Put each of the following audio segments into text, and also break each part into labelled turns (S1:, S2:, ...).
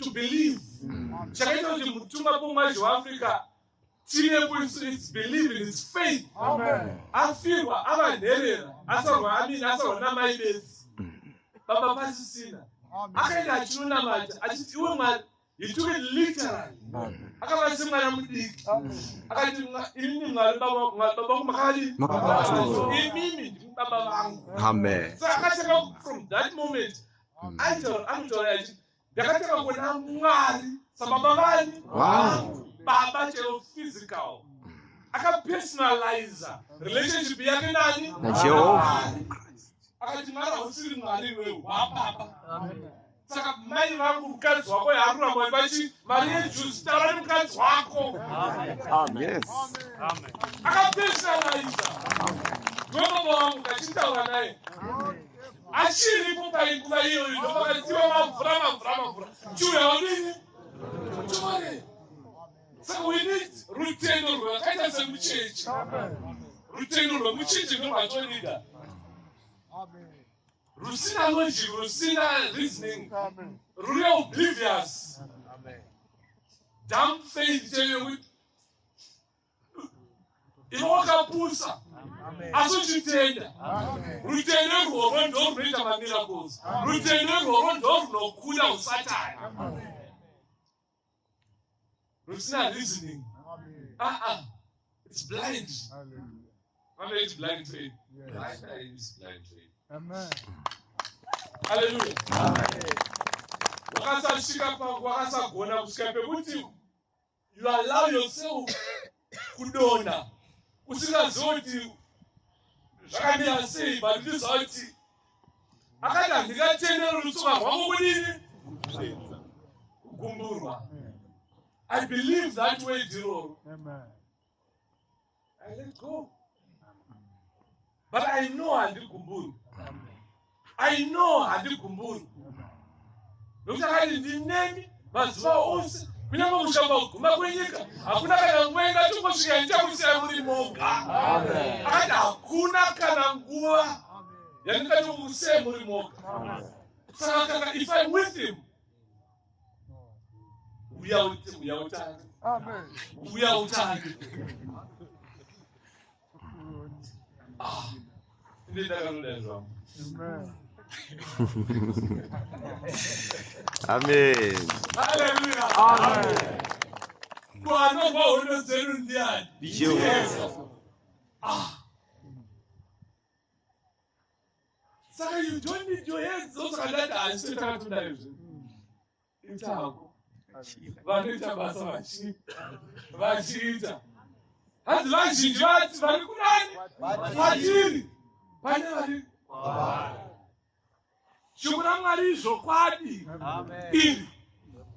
S1: to believe. Chakaita kuti mutumwa pomwaji waAfrica tine kuits believe in his faith. Afirwa avanherera asarwa namai bedzi. Baba pasisina. Akaenda achinonamata achiti iwe Mwari, he took it literally. Akavati mwana mudiki. Akati inini Mwari baba makadi. Imimi ndimi baba vangu.
S2: Amen.
S1: So akataka from that moment anotaura achiti ndakataka kuona Mwari sababa vani. Baba chero physical. Akapersonalize relationship yake nani?
S2: Jehovah.
S1: Akati mara usiri Mwari wewe wababa. Saka mai vangu mukadzi wako yaarura vachi mari yejuzi taura nemukadzi wako.
S2: Yes.
S1: Akapersonalize. Webaba vangu kachitaura naye. Achiripo painguva iyoyo ndopakatiwa mavhura. Chuya wadini? Mutumare. Saka we need rutendo rwakaita semuchechi. Rutendo rwemuchechi ndomwatonida. Rusina logic, rusina reasoning. Real oblivious. Dumb faith chene inowakapusa. Asochitenda. Rutendo rworo ndorunoita mamiracles. Rutendo rworo ndorunokuda usatani. Rusina reasoning. It's blind. It's blind faith. It's blind faith.
S3: Amen.
S1: Hallelujah. Wakasashika wakasagona kusika pekuti you allow yourself kudona. Usingazoti zvakamira sei but ndizoti akati ndikatendera rusuka rwangu kudini kugumburwa. I believe that way, Diro.
S3: Amen.
S1: I let go. But I know I did kumburu. I know I did kumburu. Look at the name, but so kunyama kushamba kuma kwenyika. Hakuna kana mwenga tuko shikanja kusema muri monga. Amen. Hata hakuna kana nguwa. Yani kati kusema muri monga. Saka if I'm with him, we are utani.
S3: Amen.
S1: We are utani.
S3: Amen.
S2: Amen.
S1: Hallelujah.
S3: Amen.
S1: Yes. So you don't need your hands. Those are that I still can't do that. It's how. Vanita basa vachita. Hadi vazhinji vati vari kunani? Vatiri. Pane vari? Shoko raMwari zvokwadi. Iri.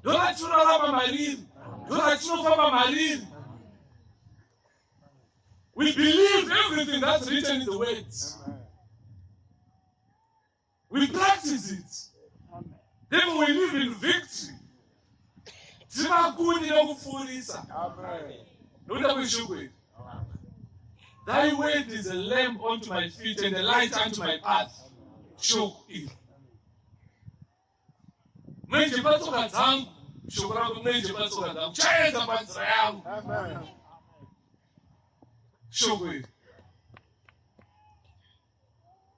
S1: Ndoratorarama mariri. Ndoratinofamba mariri. We believe everything that's written in the words. We practice it. Then we live in victory. Tivakuni nokufurisa. Nokuda kweshoko. Thy word is a lamp unto my feet and a light unto my path. Shoko iri. Mwenje patsoka dzangu. Shoko rangu mwenje patsoka dzangu. Chaedza panzira yangu. Shoko iri.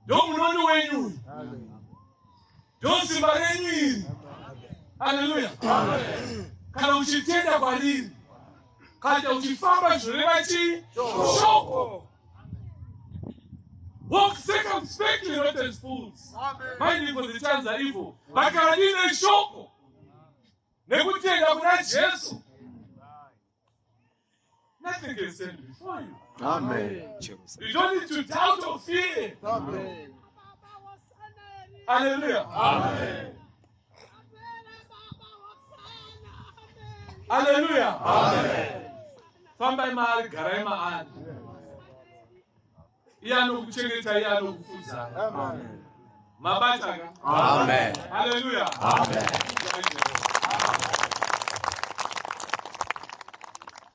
S1: Ndomunondo wenyu. Ndosimba renyu iri. Hallelujah. Kana uchitenda kwariri. Kana uchifamba zvoreva chii? Shoko. Walk circumspectly, not as fools. Minding for the times are evil. Vakarine shoko. Nekutenda kuna Jesu. Nothing can stand before you.
S2: Amen.
S1: You don't need to doubt or fear.
S3: Amen.
S1: Hallelujah. Amen. Hallelujah. Amen. Famba imari garai maari. Iyano kuchengeta iyano kufudza.
S3: Amen.
S1: Mabataka.
S2: Amen.
S1: Hallelujah.
S2: Amen.